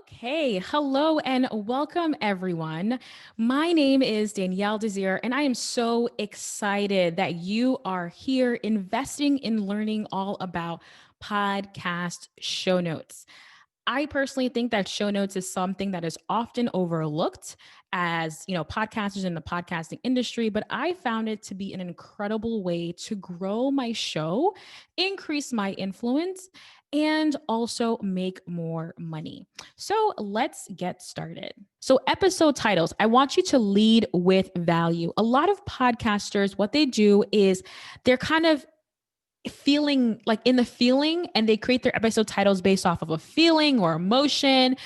Okay, hello and welcome everyone. My name is Danielle Desir, and I am so excited that you are here investing in learning all about podcast show notes. I personally think that show notes is something that is often overlooked as, podcasters in the podcasting industry, but I found it to be an incredible way to grow my show, increase my influence, and also make more money. So let's get started. So, episode titles, I want you to lead with value. A lot of podcasters, what they do is they're kind of feeling like in the feeling, and they create their episode titles based off of a feeling or emotion,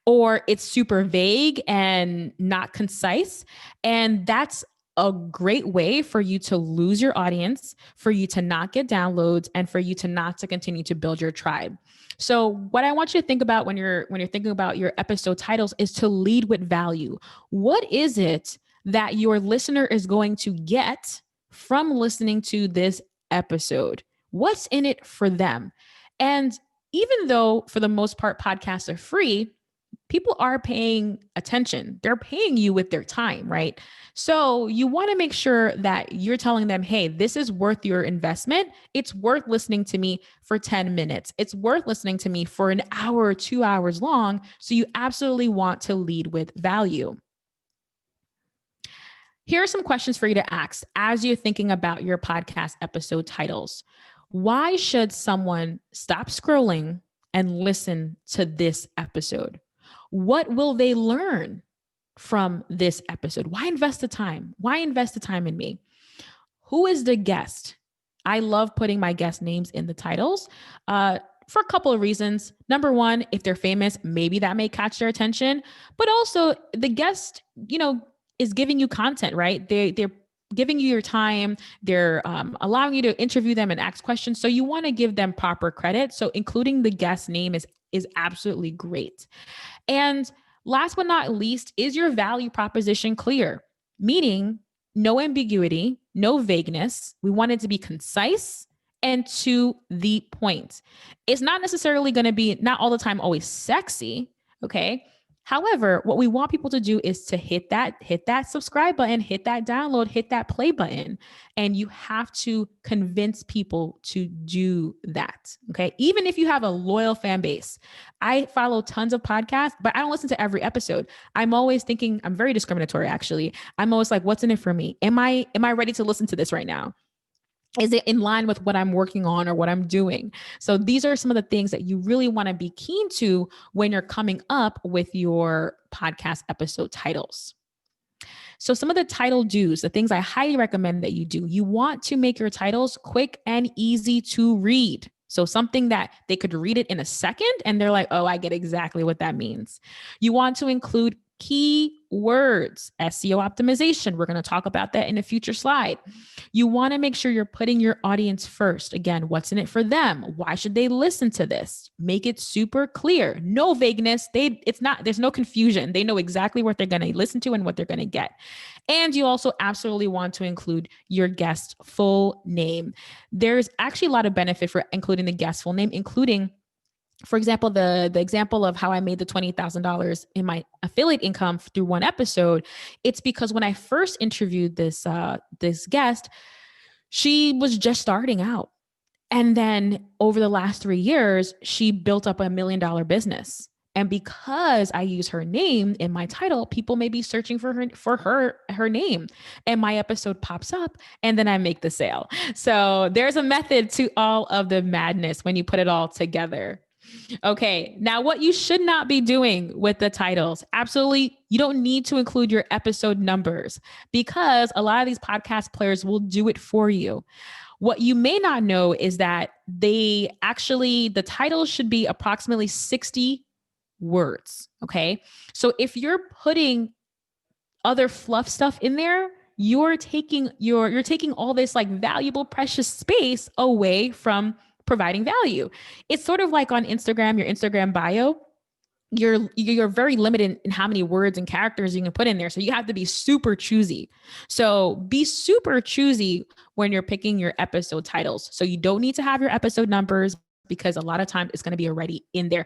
or it's super vague and not concise. And that's a great way for you to lose your audience, for you to not get downloads, and for you to not to continue to build your tribe. So what I want you to think about when you're thinking about your episode titles is to lead with value. What is it that your listener is going to get from listening to this episode? What's in it for them? And even though for the most part podcasts are free, people are paying attention. They're paying you with their time, right? So you want to make sure that you're telling them, hey, this is worth your investment. It's worth listening to me for 10 minutes. It's worth listening to me for an hour or 2 hours long. So you absolutely want to lead with value. Here are some questions for you to ask as you're thinking about your podcast episode titles. Why should someone stop scrolling and listen to this episode? What will they learn from this episode? Why invest the time? Why invest the time in me? Who is the guest? I love putting my guest names in the titles for a couple of reasons. Number one, if they're famous, maybe that may catch their attention, but also the guest, is giving you content, right? They're giving you your time. They're allowing you to interview them and ask questions. So you want to give them proper credit. So including the guest name is absolutely great. And last but not least, is your value proposition clear? Meaning no ambiguity, no vagueness. We want it to be concise and to the point. It's not necessarily going to be, not all the time, always sexy. Okay. However, what we want people to do is to hit that subscribe button, hit that download, hit that play button. And you have to convince people to do that. Okay. Even if you have a loyal fan base, I follow tons of podcasts, but I don't listen to every episode. I'm always thinking, I'm very discriminatory, actually. I'm always like, what's in it for me? Am I ready to listen to this right now? Is it in line with what I'm working on or what I'm doing? So these are some of the things that you really want to be keen to when you're coming up with your podcast episode titles. So some of the title do's, the things I highly recommend that you do, you want to make your titles quick and easy to read. So something that they could read it in a second and they're like, oh, I get exactly what that means. You want to include key words, SEO optimization. We're going to talk about that in a future slide. You want to make sure you're putting your audience first. Again, what's in it for them? Why should they listen to this? Make it super clear. No vagueness. There's no confusion. They know exactly what they're going to listen to and what they're going to get. And you also absolutely want to include your guest's full name. There's actually a lot of benefit for including the guest's full name, including, for example, the example of how I made the $20,000 in my affiliate income through one episode. It's because when I first interviewed this guest, she was just starting out. And then over the last 3 years, she built up $1 million business. And because I use her name in my title, people may be searching for her name, and my episode pops up, and then I make the sale. So there's a method to all of the madness when you put it all together. Okay, now what you should not be doing with the titles. Absolutely, you don't need to include your episode numbers because a lot of these podcast players will do it for you. What you may not know is that the title should be approximately 60 words. Okay. So if you're putting other fluff stuff in there, you're taking all this like valuable, precious space away from providing value. It's sort of like on Instagram, your Instagram bio. You're very limited in how many words and characters you can put in there. So you have to be super choosy. So be super choosy when you're picking your episode titles. So you don't need to have your episode numbers because a lot of times it's going to be already in there.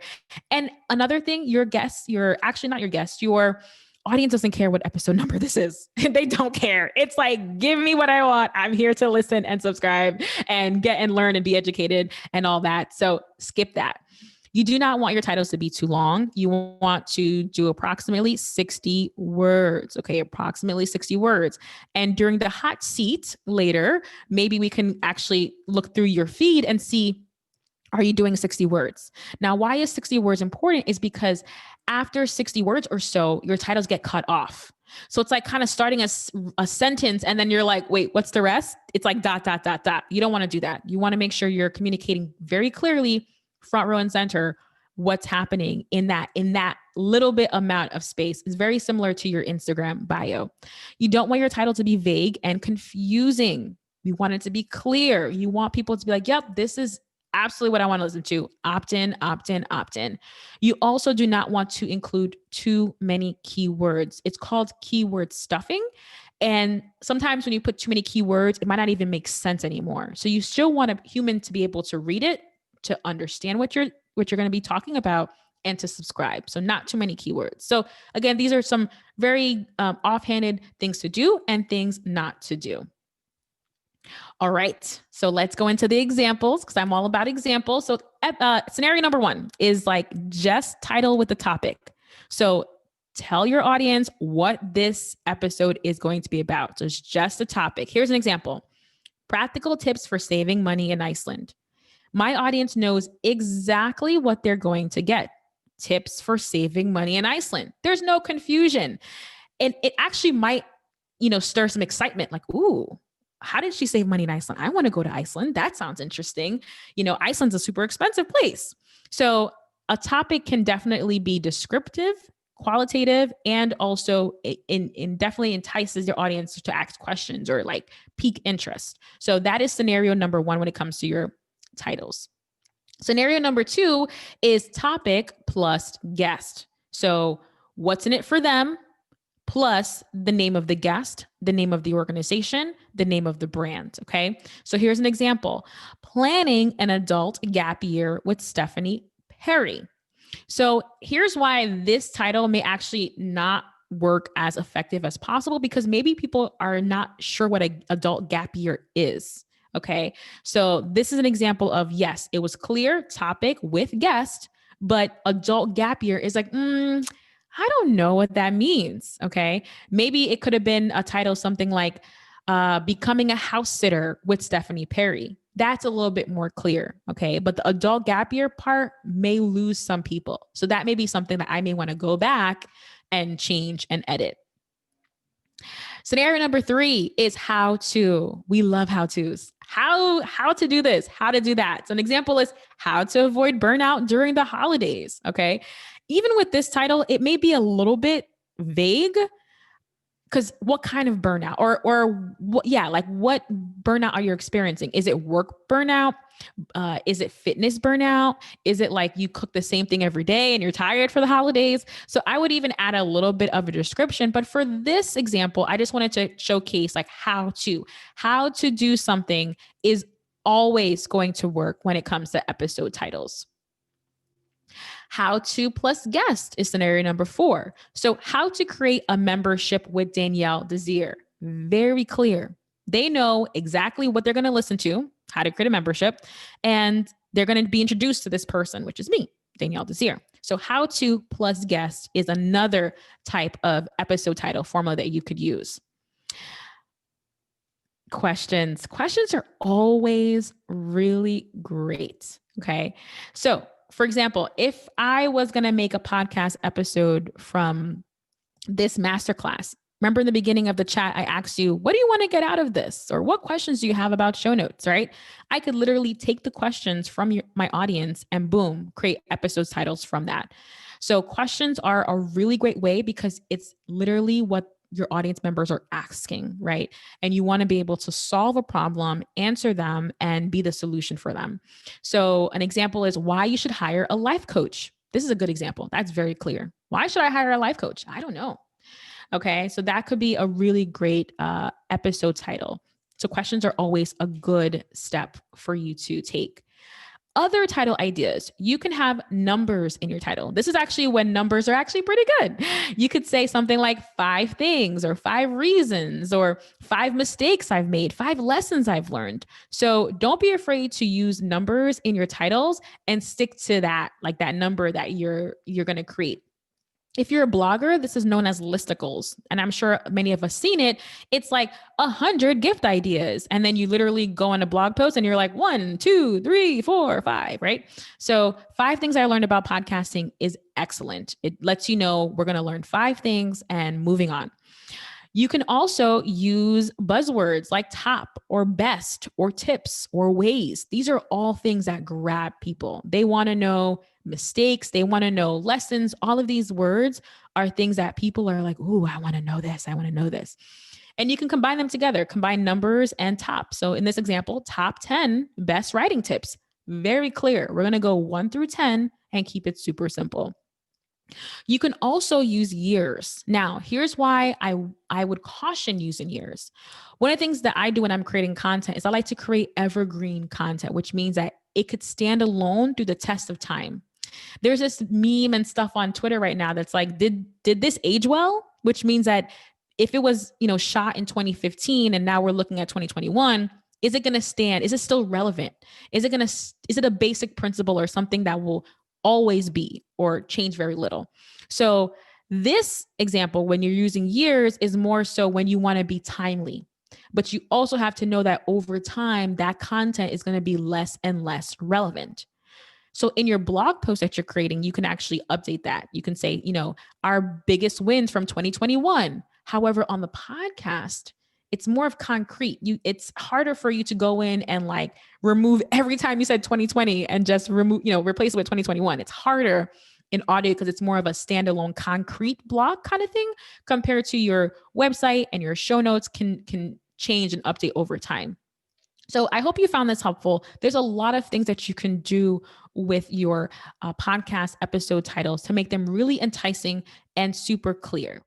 And another thing, your guests, your actually not your guests, your audience doesn't care what episode number this is. They don't care. It's like, give me what I want. I'm here to listen and subscribe and get and learn and be educated and all that. So skip that. You do not want your titles to be too long. You want to do approximately 60 words. Okay, approximately 60 words. And during the hot seat later, maybe we can actually look through your feed and see, are you doing 60 words? Now, why is 60 words important is because after 60 words or so, your titles get cut off. So it's like kind of starting a sentence and then you're like, wait, what's the rest? It's like ... You don't want to do that. You want to make sure you're communicating very clearly, front row and center, what's happening in that little bit amount of space. It's very similar to your Instagram bio. You don't want your title to be vague and confusing. You want it to be clear. You want people to be like, yep, this is absolutely what I want to listen to. Opt in, opt in, opt in. You also do not want to include too many keywords. It's called keyword stuffing. And sometimes when you put too many keywords, it might not even make sense anymore. So you still want a human to be able to read it, to understand what you're going to be talking about, and to subscribe. So not too many keywords. So again, these are some very offhanded things to do and things not to do. All right. So let's go into the examples because I'm all about examples. So scenario number 1 is like just title with the topic. So tell your audience what this episode is going to be about. So it's just a topic. Here's an example. Practical tips for saving money in Iceland. My audience knows exactly what they're going to get. Tips for saving money in Iceland. There's no confusion. And it actually might, stir some excitement like, ooh, how did she save money in Iceland? I want to go to Iceland. That sounds interesting. Iceland's a super expensive place. So a topic can definitely be descriptive, qualitative, and also in definitely entices your audience to ask questions or like pique interest. So that is scenario number 1 when it comes to your titles. Scenario number 2 is topic plus guest. So what's in it for them plus the name of the guest, the name of the organization, the name of the brand. Okay. So here's an example. Planning an adult gap year with Stephanie Perry. So here's why this title may actually not work as effective as possible, because maybe people are not sure what an adult gap year is. Okay. So this is an example of, yes, it was clear topic with guest, but adult gap year is like, I don't know what that means. Okay. Maybe it could have been a title, something like becoming a house sitter with Stephanie Perry. That's a little bit more clear. Okay. But the adult gap year part may lose some people. So that may be something that I may want to go back and change and edit. Scenario number 3 is how to. We love how to's. How to do this, how to do that. So an example is how to avoid burnout during the holidays. Okay. Even with this title, it may be a little bit vague, because what kind of burnout or what, like what burnout are you experiencing? Is it work burnout? Is it fitness burnout? Is it like you cook the same thing every day and you're tired for the holidays? So I would even add a little bit of a description. But for this example, I just wanted to showcase like how to do something is always going to work when it comes to episode titles. How to plus guest is scenario number 4. So how to create a membership with Danielle Desir. Very clear. They know exactly what they're going to listen to, how to create a membership, and they're going to be introduced to this person, which is me, Danielle Desir. So how to plus guest is another type of episode title formula that you could use. Questions are always really great. Okay. So for example, if I was going to make a podcast episode from this masterclass, remember in the beginning of the chat, I asked you, what do you want to get out of this? Or what questions do you have about show notes, right? I could literally take the questions from my audience and boom, create episode titles from that. So questions are a really great way because it's literally what your audience members are asking, right? And you want to be able to solve a problem, answer them, and be the solution for them. So an example is why you should hire a life coach. This is a good example. That's very clear. Why should I hire a life coach? I don't know. Okay. So that could be a really great episode title. So questions are always a good step for you to take. Other title ideas, you can have numbers in your title. This is actually when numbers are actually pretty good. You could say something like 5 things or 5 reasons or 5 mistakes I've made, 5 lessons I've learned. So don't be afraid to use numbers in your titles and stick to that, like that number that you're going to create. If you're a blogger, this is known as listicles. And I'm sure many of us seen it. It's like 100 gift ideas. And then you literally go on a blog post and you're like 1, 2, 3, 4, 5, right? So 5 things I learned about podcasting is excellent. It lets you know we're going to learn 5 things and moving on. You can also use buzzwords like top or best or tips or ways. These are all things that grab people. They want to know mistakes. They want to know lessons. All of these words are things that people are like, ooh, I want to know this. I want to know this. And you can combine them together, combine numbers and top. So in this example, top 10 best writing tips. Very clear. We're going to go 1 through 10 and keep it super simple. You can also use years. Now, here's why I would caution using years. One of the things that I do when I'm creating content is I like to create evergreen content, which means that it could stand alone through the test of time. There's this meme and stuff on Twitter right now that's like, did this age well? Which means that if it was, shot in 2015 and now we're looking at 2021, is it going to stand? Is it still relevant? Is it a basic principle or something that will always be or change very little? So this example, when you're using years, is more so when you want to be timely. But you also have to know that over time, that content is going to be less and less relevant. So in your blog post that you're creating, you can actually update that. You can say, our biggest wins from 2021. However, on the podcast, it's more of concrete. It's harder for you to go in and like remove every time you said 2020 and just replace it with 2021. It's harder in audio because it's more of a standalone concrete blog kind of thing compared to your website, and your show notes can change and update over time. So I hope you found this helpful. There's a lot of things that you can do with your podcast episode titles to make them really enticing and super clear.